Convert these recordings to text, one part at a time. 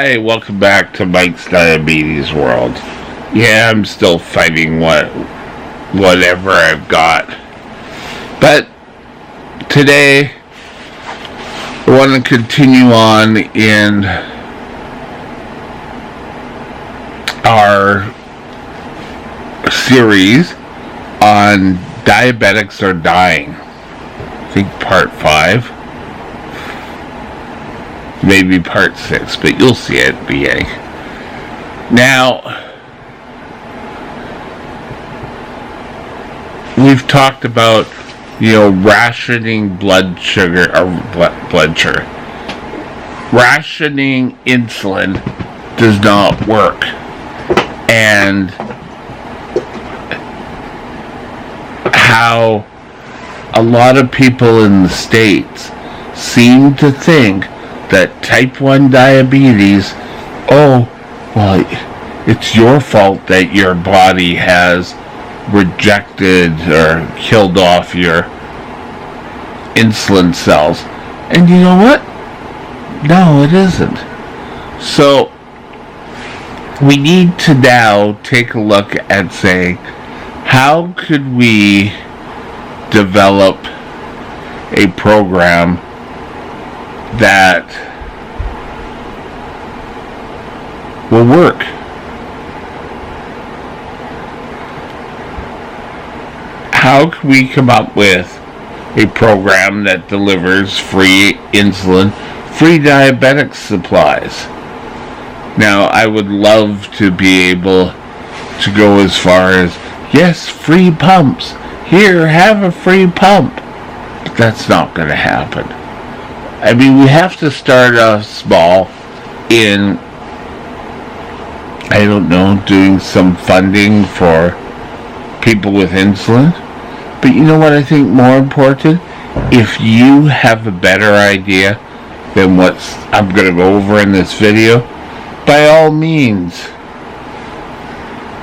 Hi, welcome back to Mike's Diabetes World. Yeah, I'm still fighting whatever I've got. But today, I want to continue on in our series on Diabetics Are Dying. I think part 5. Maybe part 6, but you'll see it at the beginning. Now, we've talked about, rationing blood sugar. Rationing insulin does not work. And how a lot of people in the States seem to think that type 1 diabetes, it's your fault that your body has rejected or killed off your insulin cells. And you know what? No, it isn't. So, we need to now take a look at saying, how could we develop a program that will work? How can we come up with a program that delivers free insulin, free diabetic supplies? Now, I would love to be able to go as far as, yes, free pumps. Here, have a free pump. But that's not going to happen. I mean, we have to start off small in, doing some funding for people with insulin. But you know what I think more important? If you have a better idea than what I'm going to go over in this video, by all means,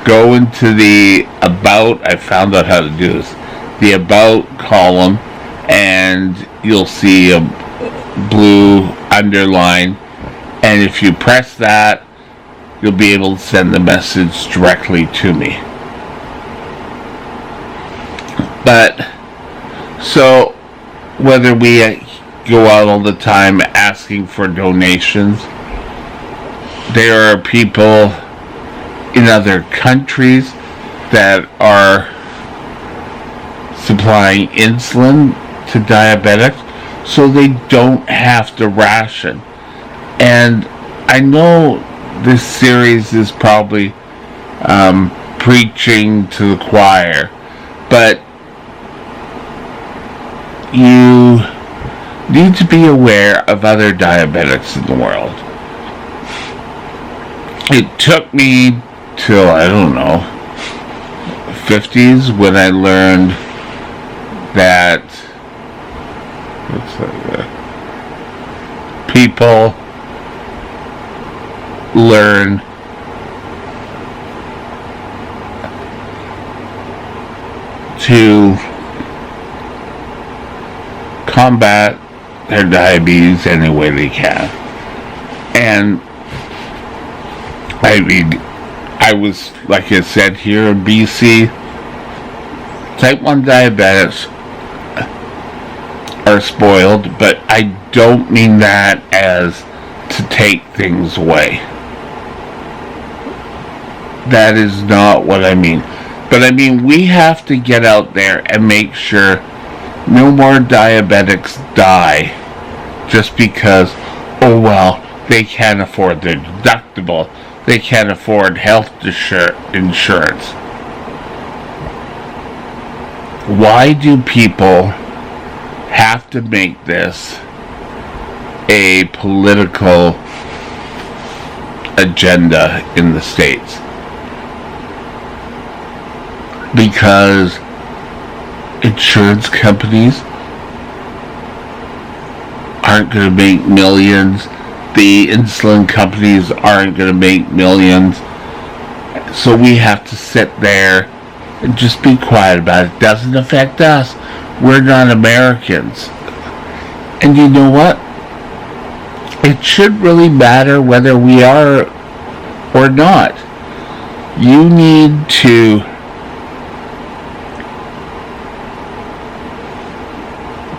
go into the About. I found out how to do this. The About column, and you'll see a blue underline, and if you press that, you'll be able to send the message directly to me. But so whether we go out all the time asking for donations, there are people in other countries that are supplying insulin to diabetics so they don't have to ration. And I know this series is probably preaching to the choir, but you need to be aware of other diabetics in the world. It took me till, 50s when I learned that people learn to combat their diabetes any way they can. And I mean, I was, like I said, here in BC, type 1 diabetics are spoiled, but I don't mean that as to take things away. That is not what I mean. But I mean, we have to get out there and make sure no more diabetics die just because, they can't afford their deductible. They can't afford health insurance. Why do people have to make this a political agenda in the States? Because insurance companies aren't going to make millions. The insulin companies aren't going to make millions. So we have to sit there and just be quiet about it. It doesn't affect us. We're not Americans. And you know what? it should really matter whether we are or not. You need to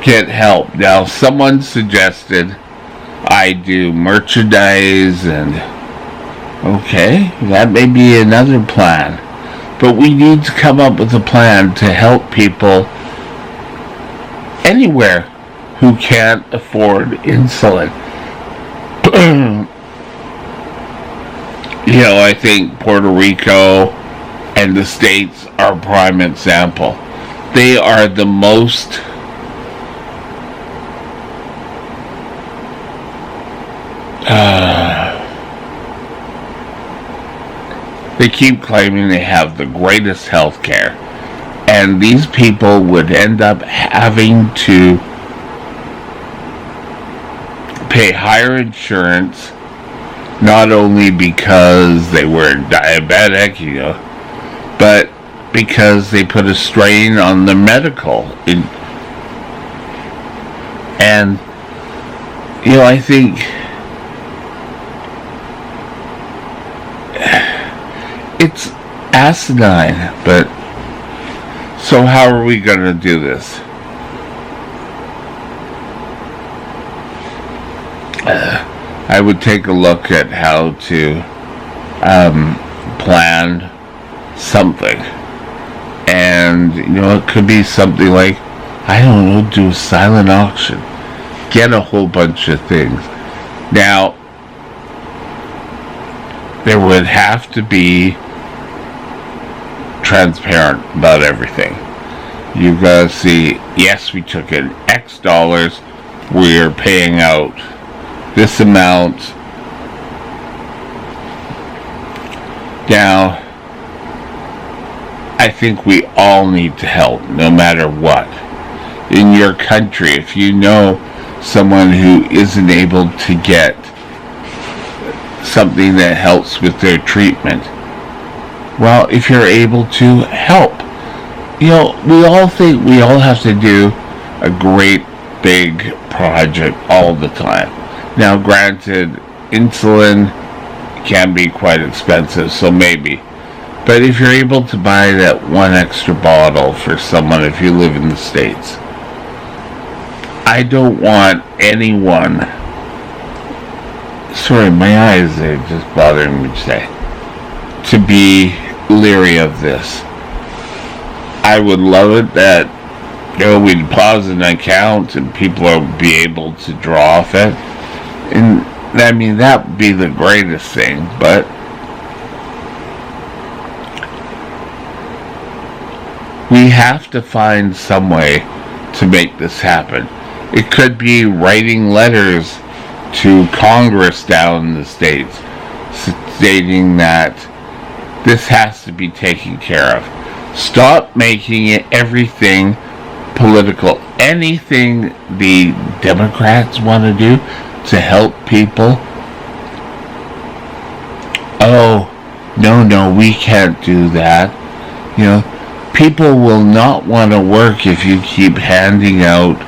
get help. Now, someone suggested I do merchandise, and okay, that may be another plan. But we need to come up with a plan to help people anywhere who can't afford insulin. I think Puerto Rico and the States are a prime example. They are the most they keep claiming they have the greatest health care, and these people would end up having to pay higher insurance, not only because they were diabetic, but because they put a strain on the medical. And I think it's asinine, but so how are we going to do this? I would take a look at how to plan something. And, it could be something like, I don't know, do a silent auction. Get a whole bunch of things. Now, there would have to be transparent about everything. You've got to see, yes, we took in X dollars, we're paying out this amount. Now, I think we all need to help, no matter what. In your country, if you know someone who isn't able to get something that helps with their treatment, well, if you're able to help. We all think we all have to do a great big project all the time. Now, granted, insulin can be quite expensive, so maybe. But if you're able to buy that one extra bottle for someone if you live in the States, I don't want anyone... Sorry, my eyes are just bothering me today. To be leery of this. I would love it that we'd deposit an account and people would be able to draw off it. And I mean, that would be the greatest thing, but we have to find some way to make this happen. It could be writing letters to Congress down in the States stating that this has to be taken care of. Stop making it everything political. Anything the Democrats want to do to help people, oh, no, we can't do that. People will not want to work if you keep handing out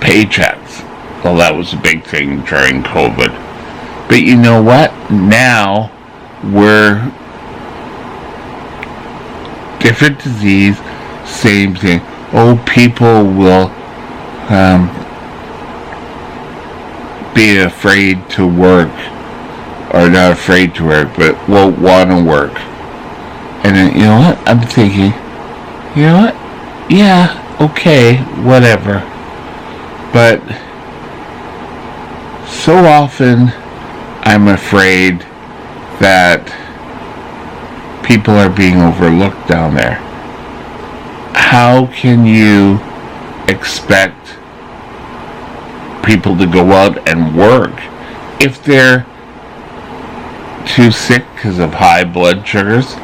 paychecks. Well, that was a big thing during COVID. But you know what? Now we're different disease, same thing. Oh, people will be afraid to work, or not afraid to work, but won't want to work. And then, you know what? I'm thinking, you know what? Yeah, okay, whatever. But so often I'm afraid that people are being overlooked down there. How can you expect people to go out and work if they're too sick because of high blood sugars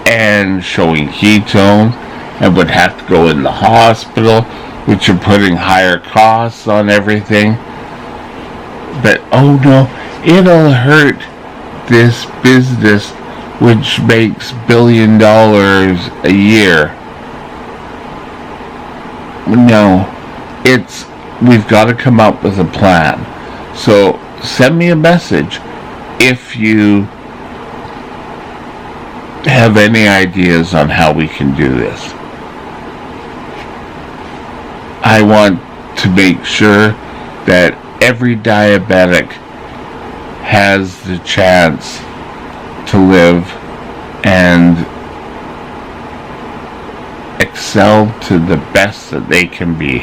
and showing ketone and would have to go in the hospital, which are putting higher costs on everything? But oh no, it'll hurt this business which makes $1 billion a year. No, we've got to come up with a plan. So send me a message if you have any ideas on how we can do this. I want to make sure that every diabetic has the chance to live and excel to the best that they can be.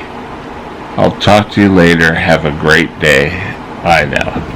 I'll talk to you later. Have a great day. Bye now.